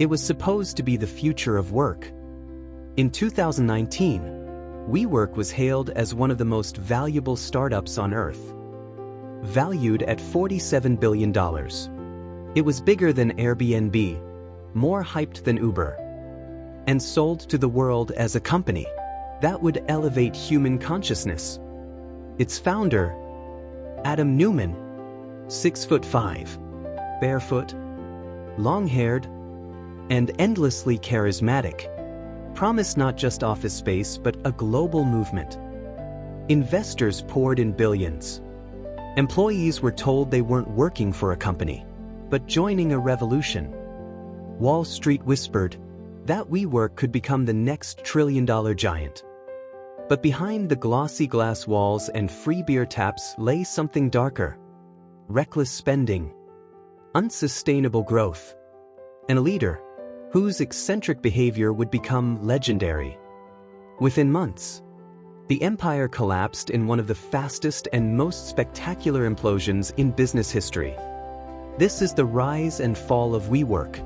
It was supposed to be the future of work. In 2019, WeWork was hailed as one of the most valuable startups on Earth. Valued at $47 billion. It was bigger than Airbnb, more hyped than Uber, and sold to the world as a company that would elevate human consciousness. Its founder, Adam Neumann, 6'5", barefoot, long-haired, and endlessly charismatic, promised not just office space but a global movement. Investors poured in billions. Employees were told they weren't working for a company, but joining a revolution. Wall Street whispered that WeWork could become the next trillion-dollar giant. But behind the glossy glass walls and free beer taps lay something darker. Reckless spending, unsustainable growth, and a leader whose eccentric behavior would become legendary. Within months, the empire collapsed in one of the fastest and most spectacular implosions in business history. This is the rise and fall of WeWork,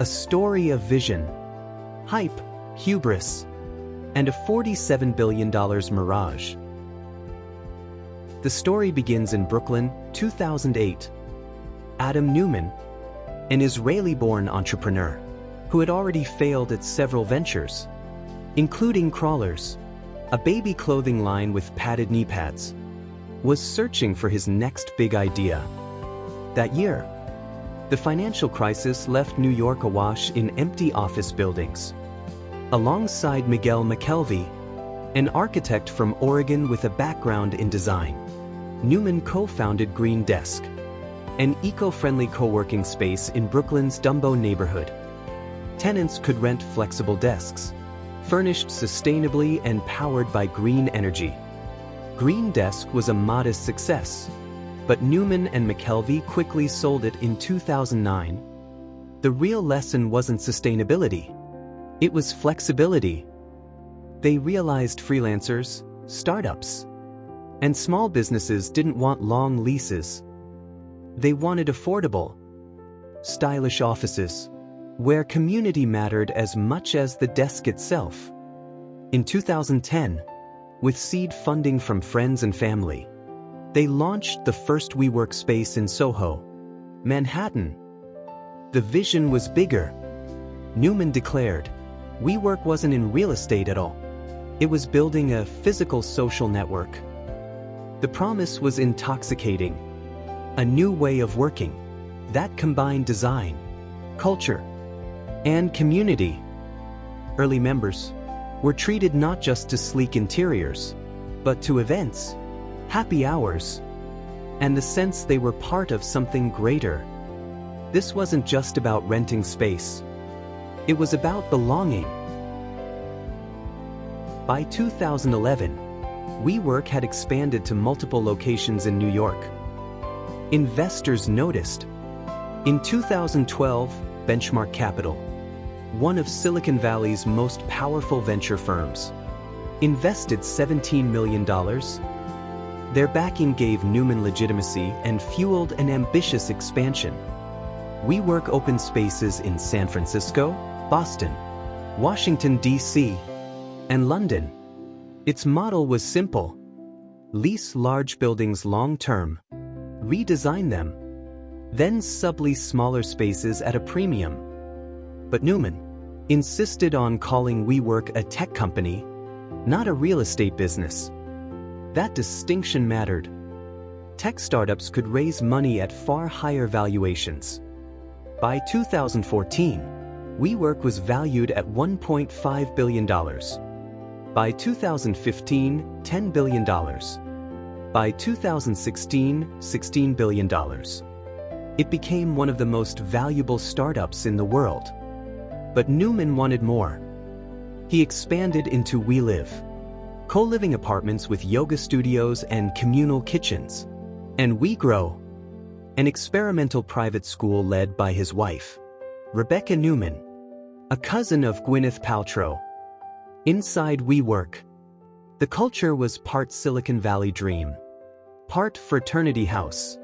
a story of vision, hype, hubris, and a $47 billion mirage. The story begins in Brooklyn, 2008. Adam Neumann, an Israeli-born entrepreneur who had already failed at several ventures, including Crawlers, a baby clothing line with padded knee pads, was searching for his next big idea. That year, the financial crisis left New York awash in empty office buildings. Alongside Miguel McKelvey, an architect from Oregon with a background in design, Neumann co-founded Green Desk, an eco-friendly co-working space in Brooklyn's Dumbo neighborhood. Tenants could rent flexible desks, furnished sustainably and powered by green energy. Green Desk was a modest success, but Neumann and McKelvey quickly sold it in 2009. The real lesson wasn't sustainability. It was flexibility. They realized freelancers, startups, and small businesses didn't want long leases. They wanted affordable, stylish offices, where community mattered as much as the desk itself. In 2010, with seed funding from friends and family, they launched the first WeWork space in Soho, Manhattan. The vision was bigger. Neumann declared, WeWork wasn't in real estate at all. It was building a physical social network. The promise was intoxicating. A new way of working that combined design, culture, and community. Early members were treated not just to sleek interiors, but to events, happy hours, and the sense they were part of something greater. This wasn't just about renting space. It was about belonging. By 2011, WeWork had expanded to multiple locations in New York. Investors noticed. In 2012, Benchmark Capital, one of Silicon Valley's most powerful venture firms, invested $17 million. Their backing gave Neumann legitimacy and fueled an ambitious expansion. WeWork opened spaces in San Francisco, Boston, Washington, D.C., and London. Its model was simple: lease large buildings long-term, redesign them, then sublease smaller spaces at a premium. But Neumann insisted on calling WeWork a tech company, not a real estate business. That distinction mattered. Tech startups could raise money at far higher valuations. By 2014, WeWork was valued at $1.5 billion. By 2015, $10 billion. By 2016, $16 billion. It became one of the most valuable startups in the world. But Neumann wanted more. He expanded into WeLive, co-living apartments with yoga studios and communal kitchens, and WeGrow, an experimental private school led by his wife, Rebecca Neumann, a cousin of Gwyneth Paltrow. Inside WeWork, the culture was part Silicon Valley dream, part fraternity house.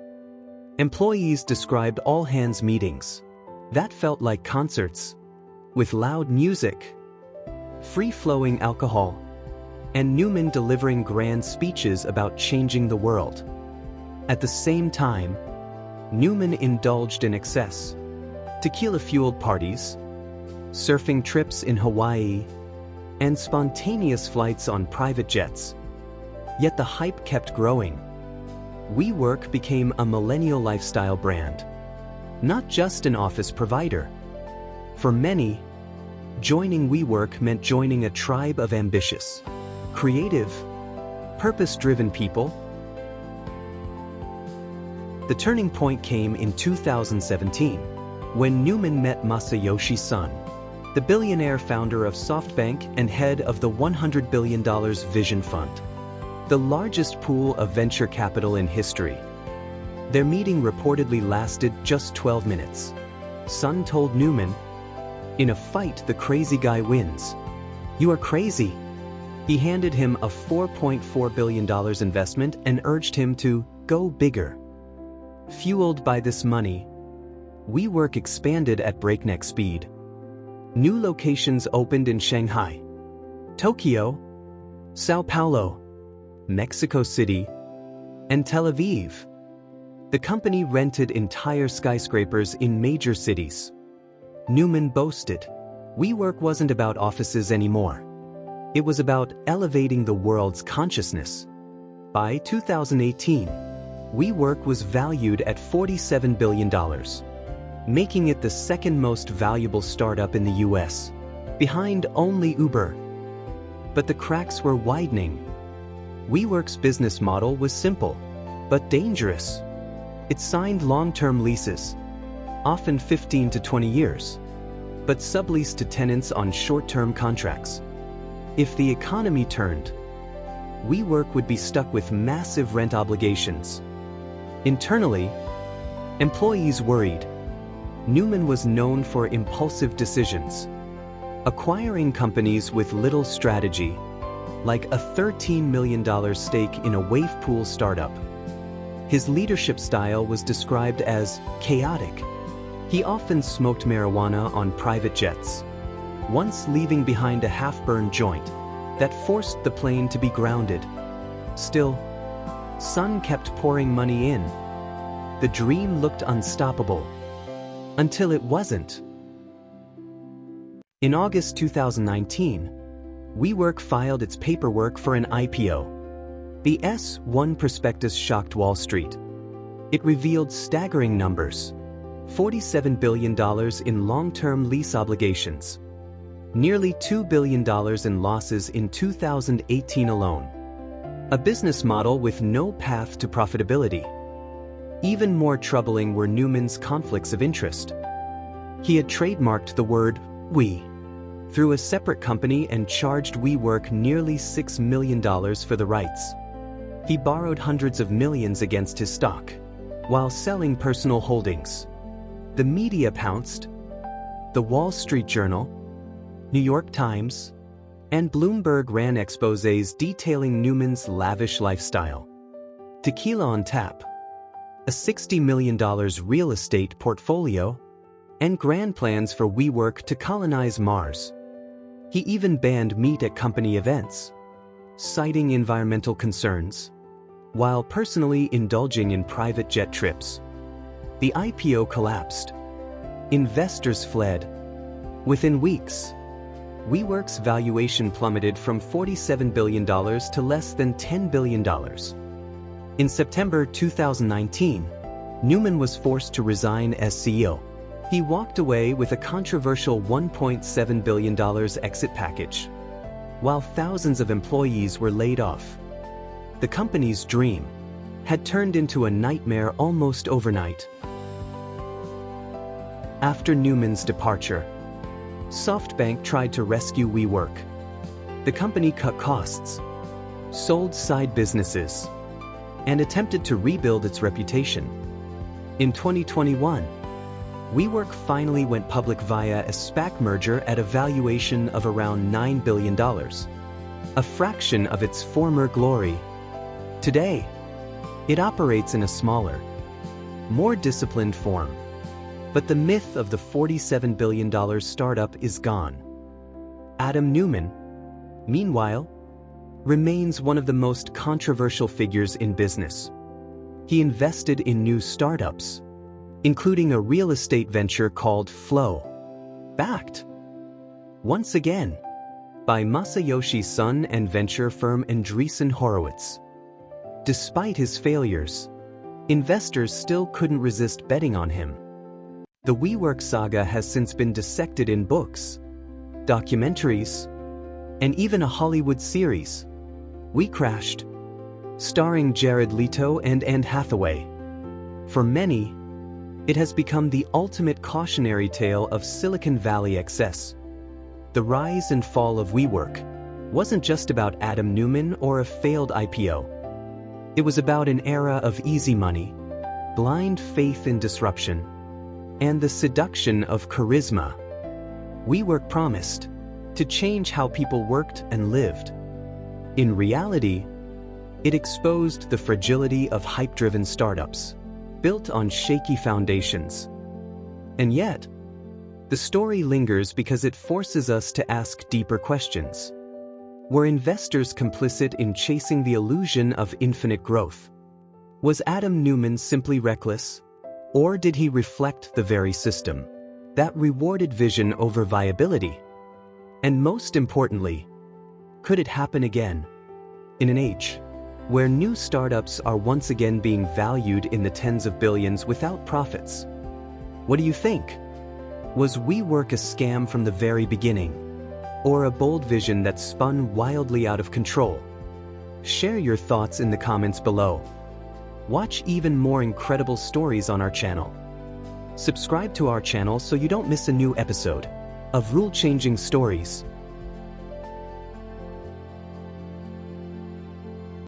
Employees described all-hands meetings, That felt like concerts, with loud music, free-flowing alcohol, and Neumann delivering grand speeches about changing the world. At the same time, Neumann indulged in excess: tequila-fueled parties, surfing trips in Hawaii, and spontaneous flights on private jets. Yet the hype kept growing. WeWork became a millennial lifestyle brand, not just an office provider. For many, joining WeWork meant joining a tribe of ambitious, creative, purpose-driven people. The turning point came in 2017, when Neumann met Masayoshi Son, the billionaire founder of SoftBank and head of the $100 billion Vision Fund, the largest pool of venture capital in history. Their meeting reportedly lasted just 12 minutes. Son told Neumann, "In a fight, the crazy guy wins. You are crazy." He handed him a $4.4 billion investment and urged him to go bigger. Fueled by this money, WeWork expanded at breakneck speed. New locations opened in Shanghai, Tokyo, Sao Paulo, Mexico City, and Tel Aviv. The company rented entire skyscrapers in major cities. Neumann boasted, WeWork wasn't about offices anymore. It was about elevating the world's consciousness. By 2018, WeWork was valued at $47 billion, making it the second most valuable startup in the US, behind only Uber. But the cracks were widening. WeWork's business model was simple, but dangerous. It signed long-term leases, often 15 to 20 years, but subleased to tenants on short-term contracts. If the economy turned, WeWork would be stuck with massive rent obligations. Internally, employees worried. Neumann was known for impulsive decisions, acquiring companies with little strategy, like a $13 million stake in a wave pool startup. His leadership style was described as chaotic. He often smoked marijuana on private jets, once leaving behind a half-burned joint that forced the plane to be grounded. Still, Son kept pouring money in. The dream looked unstoppable, until it wasn't. In August 2019, WeWork filed its paperwork for an IPO. The S-1 prospectus shocked Wall Street. It revealed staggering numbers: $47 billion in long-term lease obligations, nearly $2 billion in losses in 2018 alone. A business model with no path to profitability. Even more troubling were Neumann's conflicts of interest. He had trademarked the word "we" through a separate company and charged WeWork nearly $6 million for the rights. He borrowed hundreds of millions against his stock, while selling personal holdings. The media pounced. The Wall Street Journal, New York Times, and Bloomberg ran exposés detailing Neumann's lavish lifestyle. Tequila on tap, a $60 million real estate portfolio, and grand plans for WeWork to colonize Mars. He even banned meat at company events, citing environmental concerns, while personally indulging in private jet trips. The IPO collapsed. Investors fled. Within weeks, WeWork's valuation plummeted from $47 billion to less than $10 billion. In September 2019, Neumann was forced to resign as CEO. He walked away with a controversial $1.7 billion exit package, while thousands of employees were laid off. The company's dream had turned into a nightmare almost overnight. After Neumann's departure, SoftBank tried to rescue WeWork. The company cut costs, sold side businesses, and attempted to rebuild its reputation. In 2021, WeWork finally went public via a SPAC merger at a valuation of around $9 billion, a fraction of its former glory. Today, it operates in a smaller, more disciplined form, But the myth of the $47 billion startup is gone. Adam Neumann, meanwhile, remains one of the most controversial figures in business. He invested in new startups, including a real estate venture called Flow, backed, once again, by Masayoshi Son and venture firm Andreessen Horowitz. Despite his failures, investors still couldn't resist betting on him. The WeWork saga has since been dissected in books, documentaries, and even a Hollywood series, We Crashed, starring Jared Leto and Anne Hathaway. For many, it has become the ultimate cautionary tale of Silicon Valley excess. The rise and fall of WeWork wasn't just about Adam Neumann or a failed IPO. It was about an era of easy money, blind faith in disruption, and the seduction of charisma. WeWork promised to change how people worked and lived. In reality, it exposed the fragility of hype-driven startups, built on shaky foundations. And yet, the story lingers because it forces us to ask deeper questions. Were investors complicit in chasing the illusion of infinite growth? Was Adam Neumann simply reckless? Or did he reflect the very system that rewarded vision over viability? And most importantly, could it happen again? In an age where new startups are once again being valued in the tens of billions without profits. What do you think? Was WeWork a scam from the very beginning, or a bold vision that spun wildly out of control? Share your thoughts in the comments below. Watch even more incredible stories on our channel. Subscribe to our channel so you don't miss a new episode of rule-changing stories.